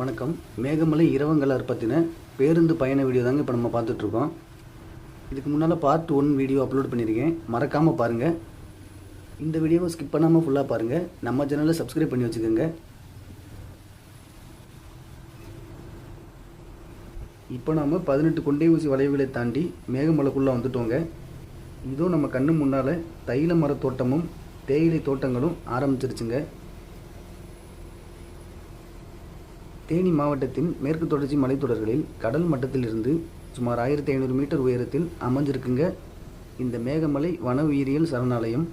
வணக்கம். மேகமலை இரவங்கலர் பற்றின பேருந்து பயண வீடியோ தாங்க இப்போ நம்ம பார்த்துட்ருக்கோம். இதுக்கு முன்னால் பார்ட் 1 வீடியோ அப்லோட் பண்ணியிருக்கேன், மறக்காமல் பாருங்கள். இந்த வீடியோவை ஸ்கிப் பண்ணாமல் ஃபுல்லாக பாருங்கள். நம்ம சேனலை சப்ஸ்கிரைப் பண்ணி வச்சுக்கோங்க. இப்போ நாம் 18 கொண்டை ஊசி வளைவுகளை தாண்டி மேகமலைக்குள்ளே வந்துட்டோங்க. இதுவும் நம்ம கண்ணு முன்னால் தைல மரத்தோட்டமும் தேயிலை தோட்டங்களும் ஆரம்பிச்சிருச்சுங்க. தேனி மாவட்டத்தின் மேற்கு தொடர்ச்சி மலைத்தொடர்களில் கடல் மட்டத்திலிருந்து சுமார் 1500 மீட்டர் உயரத்தில் அமைஞ்சிருக்குங்க இந்த மேகமலை வன உயிரியல் சரணாலயம்.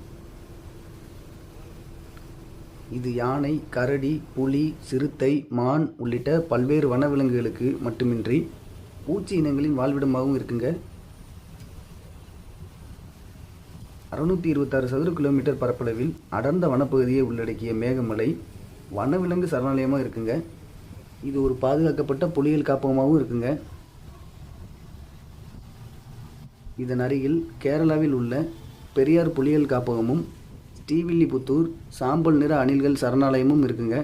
இது யானை, கரடி, புலி, சிறுத்தை, மான் உள்ளிட்ட பல்வேறு வனவிலங்குகளுக்கு மட்டுமின்றி பூச்சி இனங்களின் வாழ்விடமாகவும் இருக்குங்க. 626 சதுர கிலோமீட்டர் பரப்பளவில் அடர்ந்த வனப்பகுதியை உள்ளடக்கிய மேகமலை வனவிலங்கு சரணாலயமாக இருக்குங்க. இது ஒரு பாதுகாக்கப்பட்ட புலிகள் காப்பகமாகவும் இருக்குங்க. இதன் அருகில் கேரளாவில் உள்ள பெரியார் புலிகள் காப்பகமும் ஸ்ரீவில்லிபுத்தூர் சாம்பல் நிற அணில்கள் சரணாலயமும் இருக்குங்க.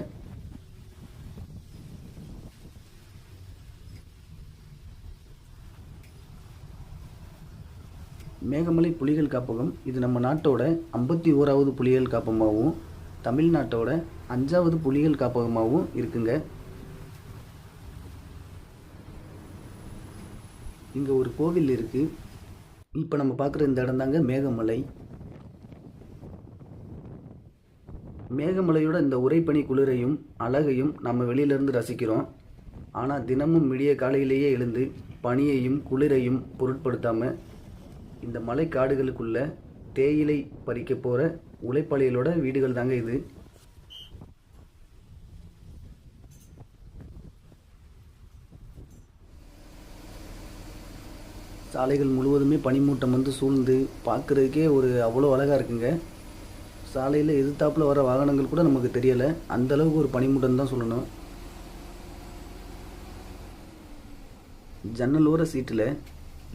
மேகமலை புலிகள் காப்பகம் இது நம்ம நாட்டோட 51வது புலிகள் காப்பகமாகவும் தமிழ்நாட்டோட 5வது புலிகள் காப்பகமாகவும் இருக்குங்க. இங்கே ஒரு கோவில் இருக்குது. இப்போ நம்ம பார்க்குற இந்த இடம் தாங்க மேகமலை. மேகமலையோட இந்த உறைபனி குளிரையும் அழகையும் நம்ம வெளியிலேருந்து ரசிக்கிறோம். ஆனால் தினமும் விடிய காலையிலேயே எழுந்து பனியையும் குளிரையும் பொருட்படுத்தாமல் இந்த மலை காடுகளுக்குள்ள தேயிலை பறிக்க போகிற உழைப்பாளிகளோட வீடுகள் தாங்க இது. சாலைகள் முழுவதுமே பனிமூட்டம் வந்து சூழ்ந்து பார்க்குறதுக்கே அவ்வளோ அழகாக இருக்குங்க. சாலையில் எதிர்த்தாப்பில் வர வாகனங்கள் கூட நமக்கு தெரியலை, அந்தளவுக்கு ஒரு பனிமூட்டம் தான் சொல்லணும். ஜன்னலோர சீட்டில்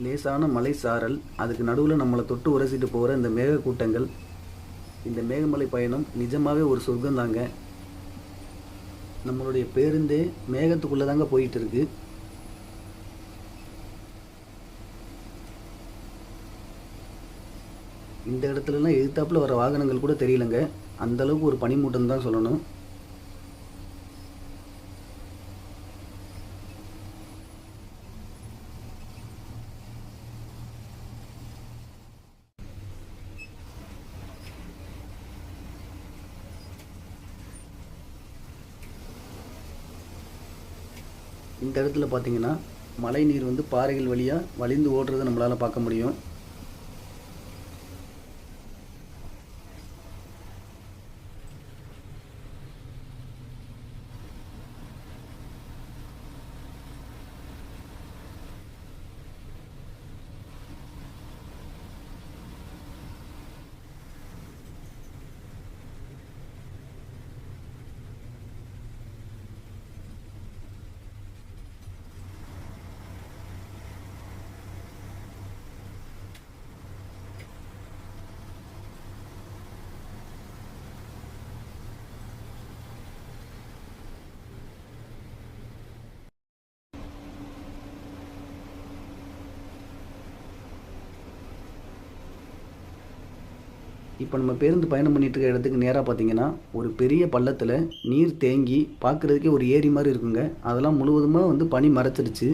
லேசான மலை சாரல், அதுக்கு நடுவில் நம்மளை தொட்டு உரசிட்டு போகிற இந்த மேக கூட்டங்கள். இந்த மேகமலை பயணம் நிஜமாகவே ஒரு சொர்க்கம் தாங்க. நம்மளுடைய பேருந்தே மேகத்துக்குள்ளே தாங்க போயிட்டு இருக்கு. இந்த இடத்துலலாம் எதிர்த்தாப்பில் வர வாகனங்கள் கூட தெரியலங்க, அந்தளவுக்கு ஒரு பனிமூட்டம் தான் சொல்லணும். இந்த இடத்துல பார்த்தீங்கன்னா மழை நீர் வந்து பாறைகள் வழியாக வழிந்து ஓடுறதை நம்மளால் பார்க்க முடியும். இப்போ நம்ம பேருந்து பயணம் பண்ணிட்டு இருக்க இடத்துக்கு நேராக பார்த்தீங்கன்னா ஒரு பெரிய பள்ளத்தில் நீர் தேங்கி பார்க்குறதுக்கே ஒரு ஏரி மாதிரி இருக்குங்க. அதெல்லாம் முழுவதுமாக வந்து பனி மறைச்சிருச்சு.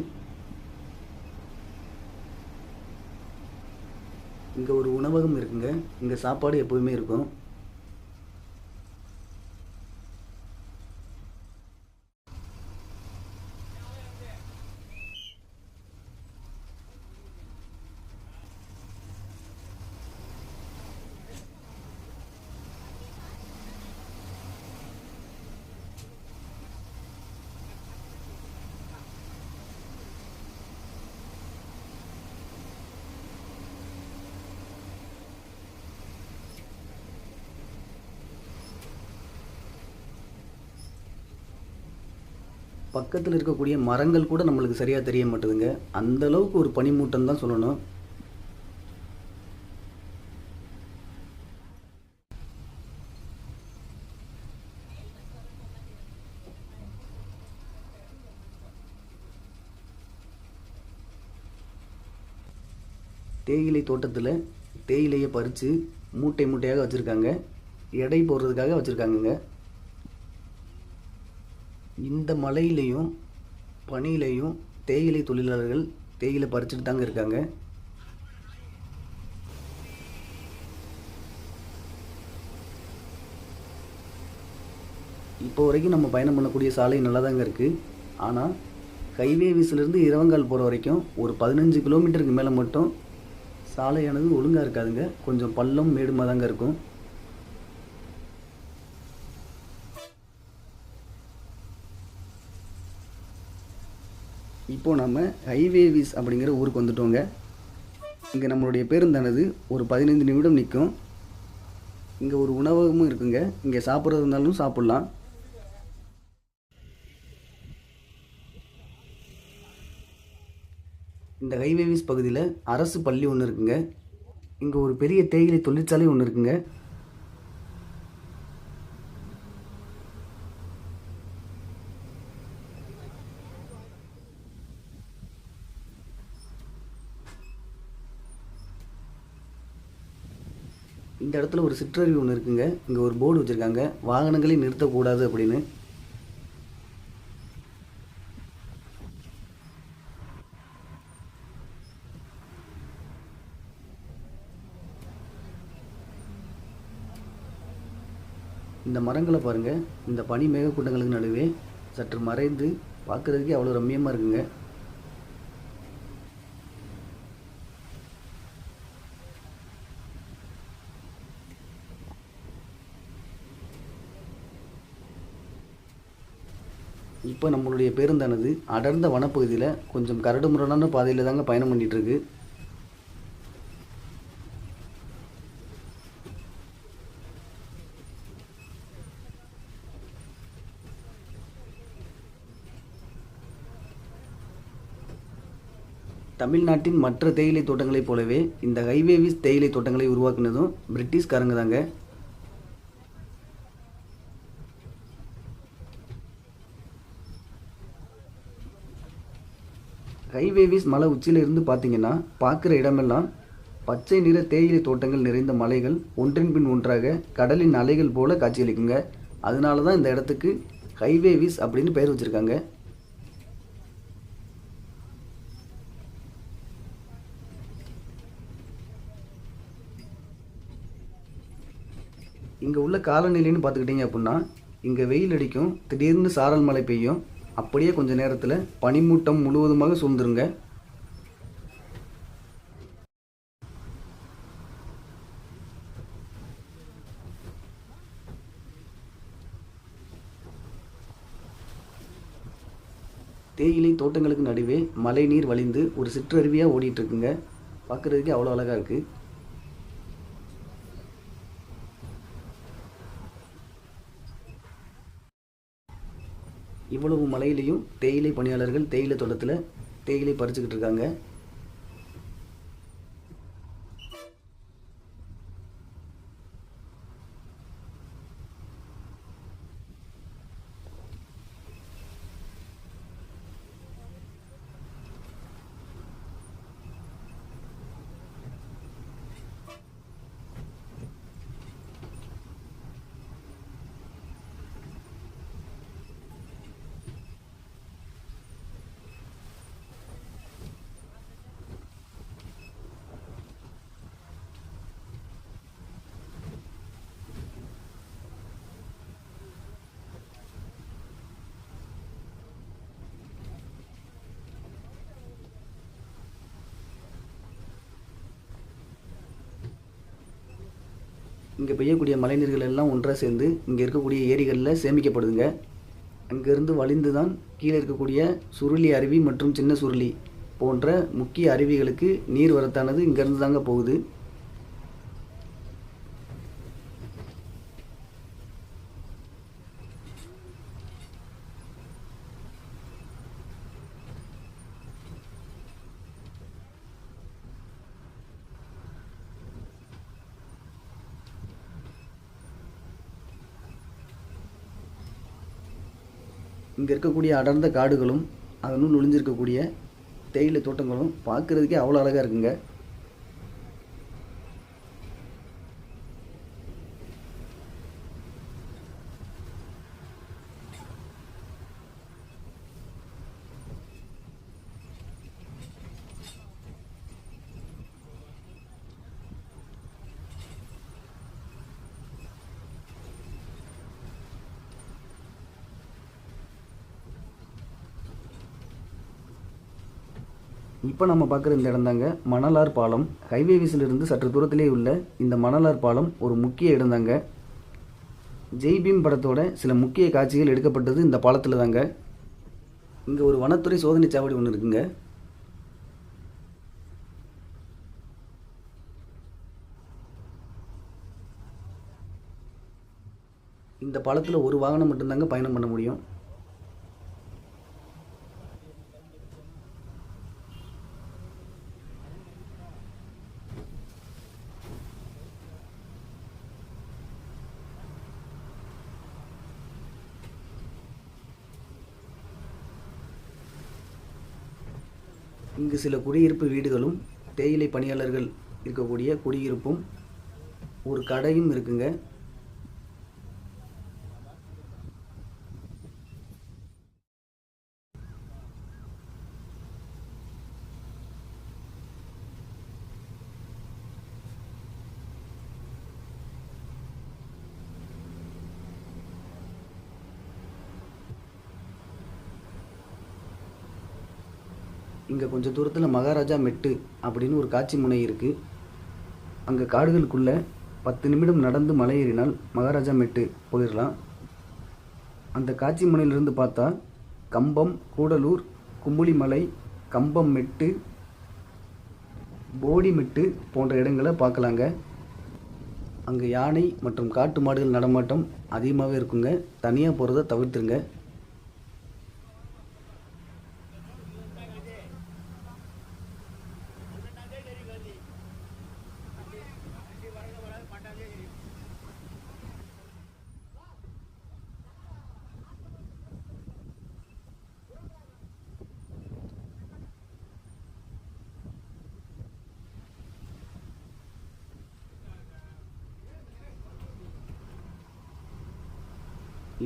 இங்கே ஒரு உணவகம் இருக்குங்க, இங்கே சாப்பாடு எப்போதுமே இருக்கும். பக்கத்தில் இருக்கக்கூடிய மரங்கள் கூட நம்மளுக்கு சரியாக தெரிய மாட்டேதுங்க, அந்தளவுக்கு ஒரு பனிமூட்டம் தான் சொல்லணும். தேயிலை தோட்டத்தில் தேயிலையை பறித்து மூட்டை மூட்டையாக வச்சுருக்காங்க. எடை போடுறதுக்காக வச்சுருக்காங்கங்க. இந்த மழையிலையும் பனியிலையும் தேயிலை தொழிலாளர்கள் தேயிலை பறிச்சுட்டு தாங்க இருக்காங்க. இப்போ வரைக்கும் நம்ம பயணம் பண்ணக்கூடிய சாலை நல்லா தாங்க இருக்குது. ஆனால் ஹைவேவிஸ்லேருந்து இரவங்கால் போகிற வரைக்கும் ஒரு 15 கிலோமீட்டருக்கு மேலே மட்டும் சாலையானது ஒழுங்காக இருக்காதுங்க. கொஞ்சம் பள்ளம் மேடுமாக தாங்க இருக்கும். இப்போது நம்ம ஹைவேவிஸ் அப்படிங்கிற ஊருக்கு வந்துட்டோங்க. இங்கே நம்மளுடைய பேருந்தானது ஒரு 15 நிமிடம் நிற்கும். இங்கே ஒரு உணவகமும் இருக்குங்க. இங்கே சாப்பிட்றது இருந்தாலும் சாப்பிட்லாம். இந்த ஹைவேவிஸ் பகுதியில் அரசு பள்ளி ஒன்று இருக்குங்க. இங்கே ஒரு பெரிய தேயிலை தொழிற்சாலை ஒன்று இருக்குங்க. இந்த இடத்துல ஒரு சிற்றருவி ஒன்று இருக்குங்க. இங்கே ஒரு போர்டு வச்சுருக்காங்க, வாகனங்களை நிறுத்தக்கூடாது அப்படின்னு. இந்த மரங்களை பாருங்கள். இந்த பனி மேகக்கூட்டங்களுக்கு நடுவே சற்று மறைந்து பார்க்குறதுக்கே அவ்வளோ ரம்மியமாக இருக்குங்க. இப்போ நம்மளுடைய பேருந்தானது அடர்ந்த வனப்பகுதியில் கொஞ்சம் கரடு முரடான பாதையில் தாங்க பயணம் பண்ணிகிட்ருக்கு. தமிழ்நாட்டின் மற்ற தேயிலை தோட்டங்களைப் போலவே இந்த ஹைவேவிஸ் தேயிலை தோட்டங்களை உருவாக்குனதும் பிரிட்டிஷ்காரங்க தாங்க. ஹைவேவிஸ் மலை உச்சியில் இருந்து பார்த்தீங்கன்னா பார்க்குற இடமெல்லாம் பச்சை நிற தேயிலை தோட்டங்கள் நிறைந்த மலைகள் ஒன்றின் பின் ஒன்றாக கடலின் அலைகள் போல காட்சியளிக்குங்க. அதனால தான் இந்த இடத்துக்கு ஹைவேவிஸ் அப்படின்னு பெயர் வச்சுருக்காங்க. இங்கே உள்ள காலநிலைன்னு பார்த்துக்கிட்டிங்க அப்படின்னா, இங்கே வெயில் அடிக்கும், திடீர்னு சாரல் மழை பெய்யும், அப்படியே கொஞ்சம் நேரத்தில் பனிமூட்டம் முழுவதுமாக சூழ்ந்துருங்க. தேயிலை தோட்டங்களுக்கு நடுவே மழை நீர் வழிந்து ஒரு சிற்றருவியாக ஓடிட்டுருக்குங்க. பார்க்குறதுக்கே அவ்வளோ அழகாக இருக்குது. இவ்வளவு மலையிலையும் தேயிலை பணியாளர்கள் தேயிலை தோட்டத்தில் தேயிலை பறிச்சுக்கிட்டு இருக்காங்க. இங்கே பெய்யக்கூடிய மழைநீர்கள் எல்லாம் ஒன்றாக சேர்ந்து இங்கே இருக்கக்கூடிய ஏரிகளில் சேமிக்கப்படுதுங்க. அங்கேருந்து வழிந்து தான் கீழே இருக்கக்கூடிய சுருளி அருவி மற்றும் சின்ன சுருளி போன்ற முக்கிய அருவிகளுக்கு நீர் வரத்தானது இங்கேருந்து தாங்க போகுது. இங்கே இருக்கக்கூடிய அடர்ந்த காடுகளும் அதனுள் ஒளிஞ்சிருக்கக்கூடிய தேயிலை தோட்டங்களும் பார்க்குறதுக்கே அவ்வளோ அழகாக இருக்குங்க. இப்போ நம்ம பார்க்குற இந்த இடம் தாங்க மணலார் பாலம். ஹைவேவிஸிலிருந்து சற்று தூரத்திலே உள்ள இந்த மணலார் பாலம் ஒரு முக்கிய இடம் தாங்க. ஜெய்பீம் படத்தோட சில முக்கிய காட்சிகள் எடுக்கப்பட்டது இந்த பாலத்தில் தாங்க. இங்கே ஒரு வனத்துறை சோதனை சாவடி ஒன்று இருக்குங்க. இந்த பாலத்தில் ஒரு வாகனம் மட்டும்தாங்க பயணம் பண்ண முடியும். இங்கு சில குடியிருப்பு வீடுகளும் தேயிலை பணியாளர்கள் இருக்கக்கூடிய குடியிருப்பும் ஒரு கடையும் இருக்குங்க. இங்கே கொஞ்சம் தூரத்தில் மகாராஜா மெட்டு அப்படின்னு ஒரு காட்சி முனை இருக்குது. அங்கே காடுகளுக்குள்ளே 10 நிமிடம் நடந்து மலை ஏறினால் மகாராஜா மெட்டு போயிடலாம். அந்த காட்சி முனையிலிருந்து பார்த்தா கம்பம், கூடலூர், கும்புளிமலை, கம்பம் மெட்டு, போடி மெட்டு போன்ற இடங்களை பார்க்கலாங்க. அங்கே யானை மற்றும் காட்டு மாடுகள் நடமாட்டம் அதிகமாகவே இருக்குங்க. தனியாக போகிறத தவிர்த்துருங்க.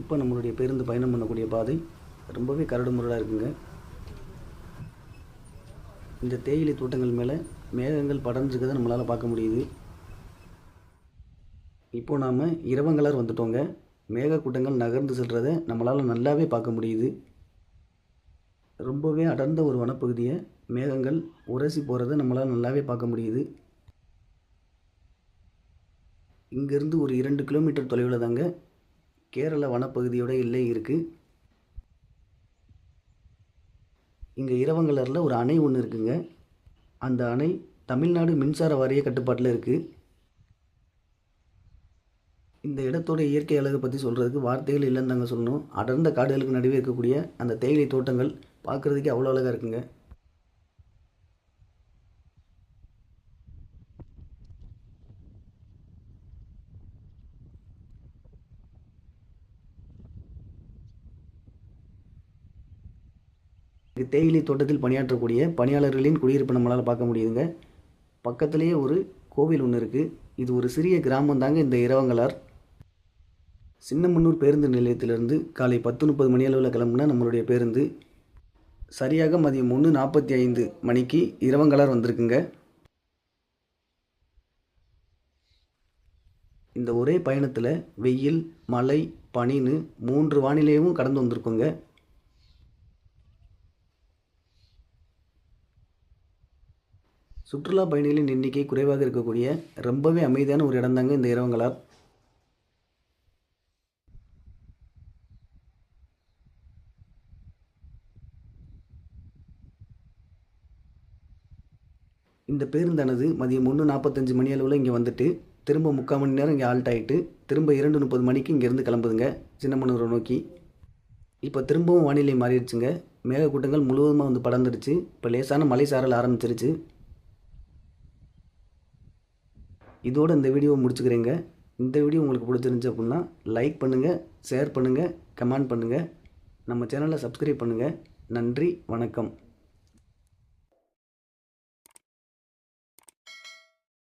இப்போ நம்மளுடைய பேருந்து பயணம் பண்ணக்கூடிய பாதை ரொம்பவே கரடுமுரடாக இருக்குங்க. இந்த தேயிலை தோட்டங்கள் மேலே மேகங்கள் படர்ந்துருக்கதை நம்மளால் பார்க்க முடியுது. இப்போ நாம் இரவங்கலார் வந்துட்டோங்க. மேகக்கூட்டங்கள் நகர்ந்து செல்றதை நம்மளால் நல்லாவே பார்க்க முடியுது. ரொம்பவே அடர்ந்த ஒரு வனப்பகுதியை மேகங்கள் உரசி போகிறத நம்மளால் நல்லாவே பார்க்க முடியுது. இங்கேருந்து ஒரு 2 கிலோமீட்டர் தொலைவில் தாங்க கேரள வனப்பகுதியோட எல்லை இருக்குது. இங்கே இரவங்கலரில் ஒரு அணை ஒன்று இருக்குங்க. அந்த அணை தமிழ்நாடு மின்சார வாரிய கட்டுப்பாட்டில் இருக்குது. இந்த இடத்தோட இயற்கை அழகை பற்றி சொல்கிறதுக்கு வார்த்தைகள் இல்லைன்னு தாங்க சொல்லணும். அடர்ந்த காடுகளுக்கு நடுவே இருக்கக்கூடிய அந்த தேயிலை தோட்டங்கள் பார்க்குறதுக்கே அவ்வளோ அழகாக இருக்குங்க. தேயிலை தோட்டத்தில் பணியாற்றக்கூடிய பணியாளர்களின் குடியிருப்பு நம்மளால் பார்க்க முடியுதுங்க. பக்கத்துலேயே ஒரு கோவில் ஒன்று இருக்குது. இது ஒரு சிறிய கிராமம் தாங்க இந்த இரவங்கலார். சின்னமன்னூர் பேருந்து நிலையத்திலிருந்து காலை 10:30 மணி அளவில் கிளம்புனா நம்மளுடைய பேருந்து சரியாக மதியம் 1:45 மணிக்கு இரவங்கலார் வந்திருக்குங்க. இந்த ஒரே பயணத்தில் வெயில், மழை, பனின்னு 3 வானிலையும் கடந்து வந்திருக்குங்க. சுற்றுலா பயணிகளின் எண்ணிக்கை குறைவாக இருக்கக்கூடிய ரொம்பவே அமைதியான ஒரு இடம் தாங்க இந்த இரவங்கலார். இந்த பேருந்தானது மதியம் 1:45 மணி அளவில் இங்கே வந்துட்டு திரும்ப 3/4 மணி நேரம் இங்கே ஆல்ட் ஆகிட்டு திரும்ப 2:30 மணிக்கு இங்கேருந்து கிளம்புதுங்க சின்னமனூரை நோக்கி. இப்போ திரும்பவும் வானிலை மாறிடுச்சுங்க. மேகக்கூட்டங்கள் முழுவதுமாக வந்து படர்ந்துடுச்சு. இப்போ லேசான மழை சாரல் ஆரம்பிச்சிருச்சு. இதோட இந்த வீடியோவை முடிச்சுக்கிறேங்க. இந்த வீடியோ உங்களுக்கு பிடிச்சிருந்துச்சு அப்படின்னா லைக் பண்ணுங்கள், ஷேர் பண்ணுங்கள், கமெண்ட் பண்ணுங்கள். நம்ம சேனலை சப்ஸ்கிரைப் பண்ணுங்கள். நன்றி, வணக்கம்.